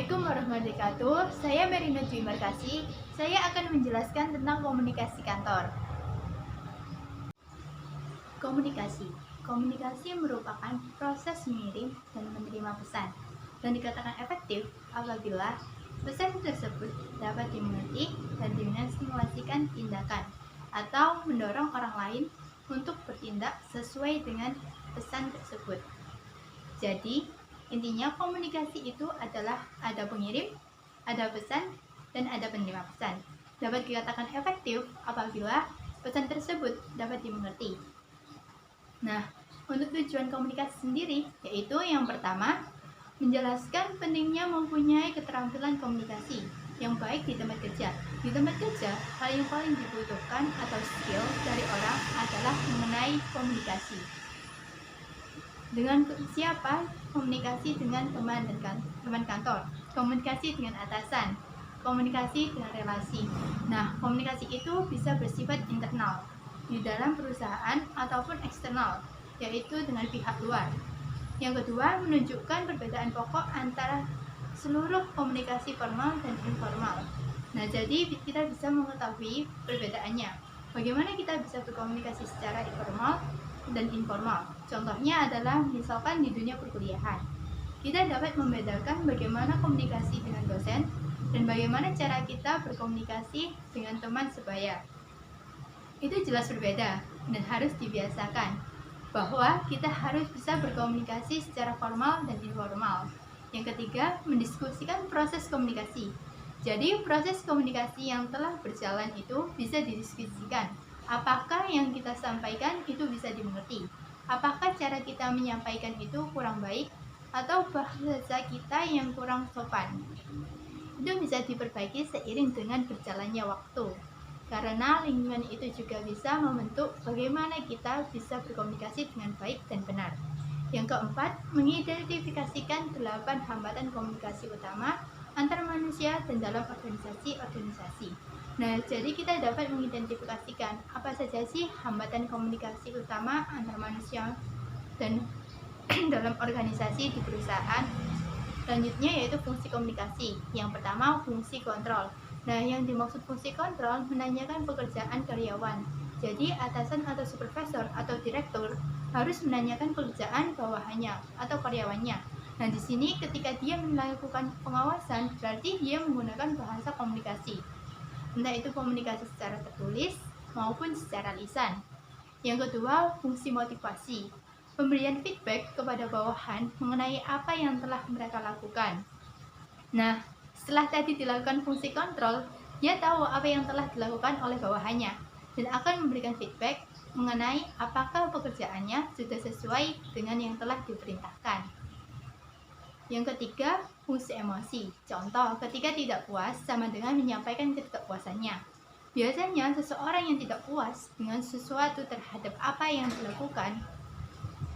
Assalamualaikum warahmatullahi wabarakatuh. Saya Merina Dwi Markasi. Saya akan menjelaskan tentang komunikasi kantor. Komunikasi merupakan proses mengirim dan menerima pesan, dan dikatakan efektif apabila pesan tersebut dapat dimengerti dan disimulasikan tindakan atau mendorong orang lain untuk bertindak sesuai dengan pesan tersebut. Jadi, intinya komunikasi itu adalah ada pengirim, ada pesan, dan ada penerima pesan. Dapat dikatakan efektif apabila pesan tersebut dapat dimengerti. Nah, untuk tujuan komunikasi sendiri, yaitu yang pertama, menjelaskan pentingnya mempunyai keterampilan komunikasi yang baik di tempat kerja. Di tempat kerja, hal yang paling dibutuhkan atau skill dari orang adalah mengenai komunikasi. Dengan siapa? Komunikasi dengan teman dan teman kantor, komunikasi dengan atasan, komunikasi dengan relasi. Nah, komunikasi itu bisa bersifat internal di dalam perusahaan ataupun eksternal, yaitu dengan pihak luar. Yang kedua, menunjukkan perbedaan pokok antara seluruh komunikasi formal dan informal. Nah, jadi kita bisa mengetahui perbedaannya. Bagaimana kita bisa berkomunikasi secara informal dan informal. Contohnya adalah misalkan di dunia perkuliahan. Kita dapat membedakan bagaimana komunikasi dengan dosen dan bagaimana cara kita berkomunikasi dengan teman sebaya. Itu jelas berbeda dan harus dibiasakan bahwa kita harus bisa berkomunikasi secara formal dan informal. Yang ketiga, mendiskusikan proses komunikasi. Jadi, proses komunikasi yang telah berjalan itu bisa didiskusikan. Apakah yang kita sampaikan itu bisa dimengerti? Apakah cara kita menyampaikan itu kurang baik? Atau bahasa kita yang kurang sopan? Itu bisa diperbaiki seiring dengan berjalannya waktu. Karena lingkungan itu juga bisa membentuk bagaimana kita bisa berkomunikasi dengan baik dan benar. Yang keempat, mengidentifikasikan 8 hambatan komunikasi utama antar manusia dan dalam organisasi. Nah, jadi kita dapat mengidentifikasikan apa saja sih hambatan komunikasi utama antar manusia dan dalam organisasi di perusahaan. Selanjutnya yaitu fungsi komunikasi. Yang pertama, fungsi kontrol. Nah, yang dimaksud fungsi kontrol menanyakan pekerjaan karyawan. Jadi, atasan atau supervisor atau direktur harus menanyakan pekerjaan bawahannya atau karyawannya. Nah, di sini ketika dia melakukan pengawasan, berarti dia menggunakan bahasa komunikasi. Entah itu komunikasi secara tertulis maupun secara lisan. Yang kedua, fungsi motivasi. Pemberian feedback kepada bawahan mengenai apa yang telah mereka lakukan. Nah, setelah tadi dilakukan fungsi kontrol, dia tahu apa yang telah dilakukan oleh bawahannya dan akan memberikan feedback mengenai apakah pekerjaannya sudah sesuai dengan yang telah diperintahkan. Yang ketiga, fungsi emosi. Contoh, ketika tidak puas sama dengan menyampaikan ketidakpuasannya. Biasanya seseorang yang tidak puas dengan sesuatu terhadap apa yang dilakukan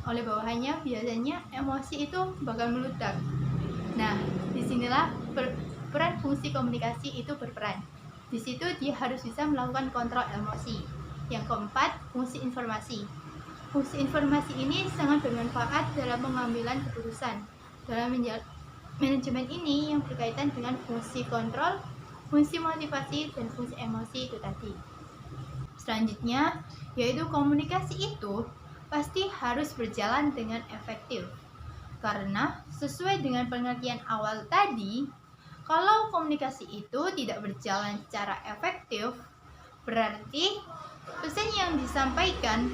oleh bawahannya, biasanya emosi itu bakal meledak. Nah, disinilah peran fungsi komunikasi itu berperan. Di situ dia harus bisa melakukan kontrol emosi. Yang keempat, fungsi informasi. Fungsi informasi ini sangat bermanfaat dalam pengambilan keputusan. Dalam manajemen ini yang berkaitan dengan fungsi kontrol, fungsi motivasi, dan fungsi emosi itu tadi. Selanjutnya, yaitu komunikasi itu pasti harus berjalan dengan efektif. Karena sesuai dengan pengertian awal tadi, kalau komunikasi itu tidak berjalan secara efektif, berarti pesan yang disampaikan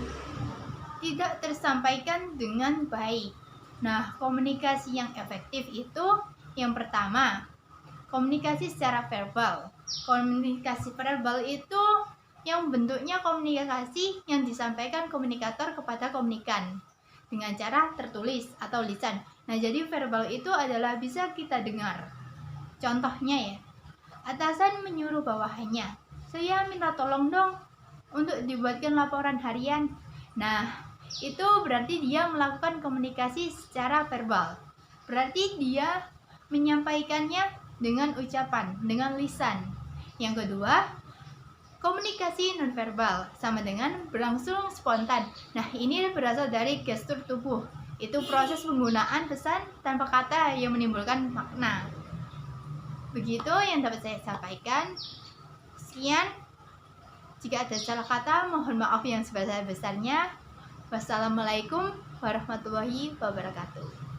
tidak tersampaikan dengan baik. Nah, komunikasi yang efektif itu yang pertama, komunikasi secara verbal. Komunikasi verbal itu yang bentuknya komunikasi yang disampaikan komunikator kepada komunikan dengan cara tertulis atau lisan. Nah, jadi verbal itu adalah bisa kita dengar. Contohnya ya, atasan menyuruh bawahannya, saya minta tolong dong untuk dibuatkan laporan harian. Nah, itu berarti dia melakukan komunikasi secara verbal. Berarti dia menyampaikannya dengan ucapan, dengan lisan. Yang kedua, komunikasi nonverbal sama dengan berlangsung spontan. Nah, ini berasal dari gestur tubuh. Itu proses penggunaan pesan tanpa kata yang menimbulkan makna. Begitu yang dapat saya sampaikan. Sekian. Jika ada salah kata, mohon maaf yang sebesar-besarnya. Wassalamualaikum warahmatullahi wabarakatuh.